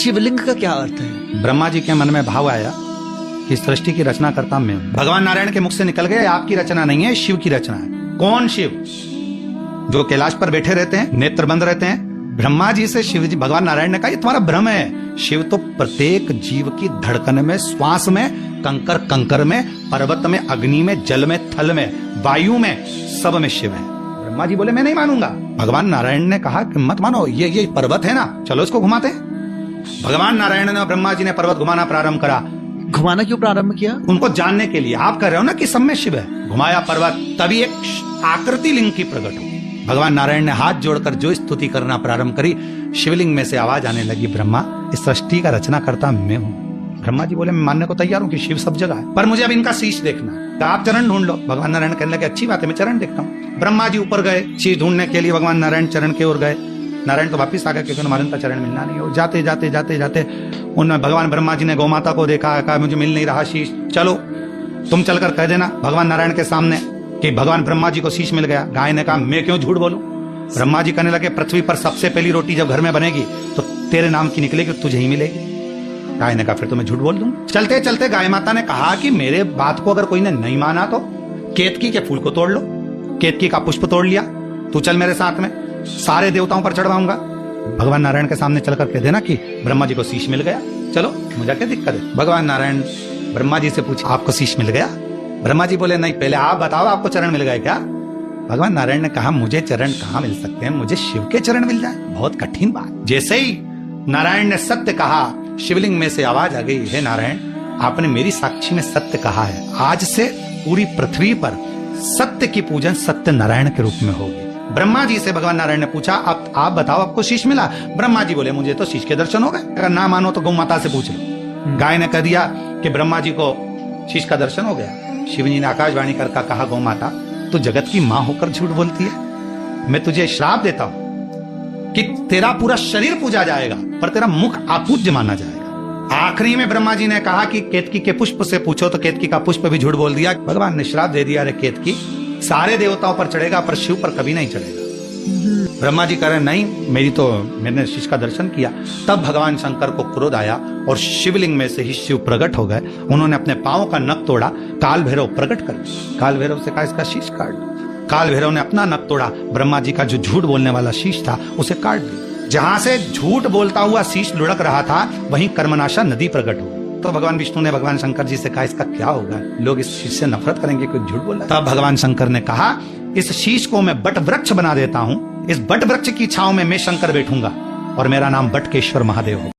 शिवलिंग का क्या अर्थ है? ब्रह्मा जी के मन में भाव आया कि सृष्टि की रचना करता मैं हूं। भगवान नारायण के मुख से निकल गए, आपकी रचना नहीं है, शिव की रचना है। कौन शिव? जो कैलाश पर बैठे रहते हैं, नेत्र बंद रहते हैं। ब्रह्मा जी से शिव जी, भगवान नारायण ने कहा, ये तुम्हारा भ्रम है। शिव तो प्रत्येक जीव की धड़कन में, श्वास में, कंकर कंकर में, पर्वत में, अग्नि में, जल में, थल में, वायु में, सब में शिव है। ब्रह्मा जी बोले मैं नहीं मानूंगा। भगवान नारायण ने कहा कि मत मानो, ये पर्वत है ना, चलो इसको घुमाते। भगवान नारायण ने, ब्रह्मा जी ने पर्वत घुमाना प्रारंभ करा। घुमाना क्यों प्रारंभ किया? उनको जानने के लिए। आप कह रहे हो ना कि सब में शिव है। घुमाया पर्वत, तभी एक आकृति लिंग की प्रकट हुई। भगवान नारायण ने हाथ जोड़कर जो स्तुति करना प्रारंभ करी, शिवलिंग में से आवाज आने लगी, ब्रह्मा, इस सृष्टि का रचना करता मैं हूँ। ब्रह्मा जी बोले मैं मानने को तैयार हूँ कि शिव सब जगह है, पर मुझे अब इनका शीश देखना है। तो आप चरण ढूंढ लो। भगवान नारायण कहने लगे अच्छी बात है, मैं चरण देखता हूँ। ब्रह्मा जी ऊपर गए, शीश ढूंढने के लिए भगवान नारायण चरण की ओर गए। नारायण तो वापिस आ गए क्योंकि हमारे उनका चरण मिलना नहीं हो। जाते जाते जाते जाते उनमें भगवान ब्रह्मा जी ने गौमाता को देखा, कहा मुझे मिल नहीं रहा शीश, चलो तुम चलकर कह देना भगवान नारायण के सामने कि भगवान ब्रह्मा जी को शीश मिल गया। गाय ने कहा मैं क्यों झूठ बोलूं? ब्रह्मा जी कहने लगे पृथ्वी पर सबसे पहली रोटी जब घर में बनेगी तो तेरे नाम की निकलेगी, तुझे ही मिलेगी। गाय ने कहा फिर तो मैं झूठ बोल दूं। चलते चलते गाय माता ने कहा कि मेरे बात को अगर कोई ने नहीं माना तो केतकी के फूल को तोड़ लो। केतकी का पुष्प तोड़ लिया, तू चल मेरे साथ में, सारे देवताओं पर चढ़वाऊंगा। भगवान नारायण के सामने चलकर कह देना कि ब्रह्मा जी को शीश मिल गया, चलो मुझे क्या दिक्कत है। भगवान नारायण ब्रह्मा जी से पूछा आपको शीश मिल गया? ब्रह्मा जी बोले नहीं, पहले आप बताओ आपको चरण मिल गए क्या? भगवान नारायण ने कहा मुझे चरण कहाँ मिल सकते हैं, मुझे शिव के चरण मिल जाए, बहुत कठिन बात। जैसे ही नारायण ने सत्य कहा, शिवलिंग में से आवाज आ गई, हे नारायण, आपने मेरी साक्षी में सत्य कहा है, आज से पूरी पृथ्वी पर सत्य की पूजन सत्य नारायण के रूप में होगी। ब्रह्मा जी से भगवान नारायण ने पूछा अब आप बताओ आपको शीश मिला? ब्रह्मा जी बोले मुझे तो शीश के दर्शन हो गए। अगर ना मानो तो गौ माता से पूछ लो। गाय ने कह दिया कि ब्रह्मा जी को शीश का दर्शन हो गया। शिव जी ने आकाशवाणी करके कहा गौ माता तू जगत की मां होकर झूठ बोलती है, मैं तुझे श्राप देता हूं कि तेरा पूरा शरीर पूजा जाएगा पर तेरा मुख अपूज्य माना जाएगा। आखिरी में ब्रह्मा जी ने कहा कि केतकी के पुष्प से पूछो, तो केतकी का पुष्प भी झूठ बोल दिया। भगवान ने श्राप दे दिया, अरे केतकी सारे देवताओं पर चढ़ेगा पर शिव पर कभी नहीं चढ़ेगा। ब्रह्मा जी कह रहे नहीं, मैंने शीश का दर्शन किया। तब भगवान शंकर को क्रोध आया और शिवलिंग में से ही शिव प्रकट हो गए। उन्होंने अपने पांव का नख तोड़ा, काल भैरव प्रकट कर दिया। काल भैरव से कहा इसका शीश काट दो। काल भैरव ने अपना नख तोड़ा, ब्रह्मा जी का जो झूठ बोलने वाला शीश था उसे काट दिया। जहां से झूठ बोलता हुआ शीश लुढ़क रहा था वहीं कर्मनाशा नदी प्रकट हो। तो भगवान विष्णु ने भगवान शंकर जी से कहा इसका क्या होगा, लोग इस शीश से नफरत करेंगे, कोई झूठ बोल रहा है। तब भगवान शंकर ने कहा इस शीश को मैं बट वृक्ष बना देता हूं, इस बट वृक्ष की छांव में मैं शंकर बैठूंगा और मेरा नाम बटकेश्वर महादेव हो।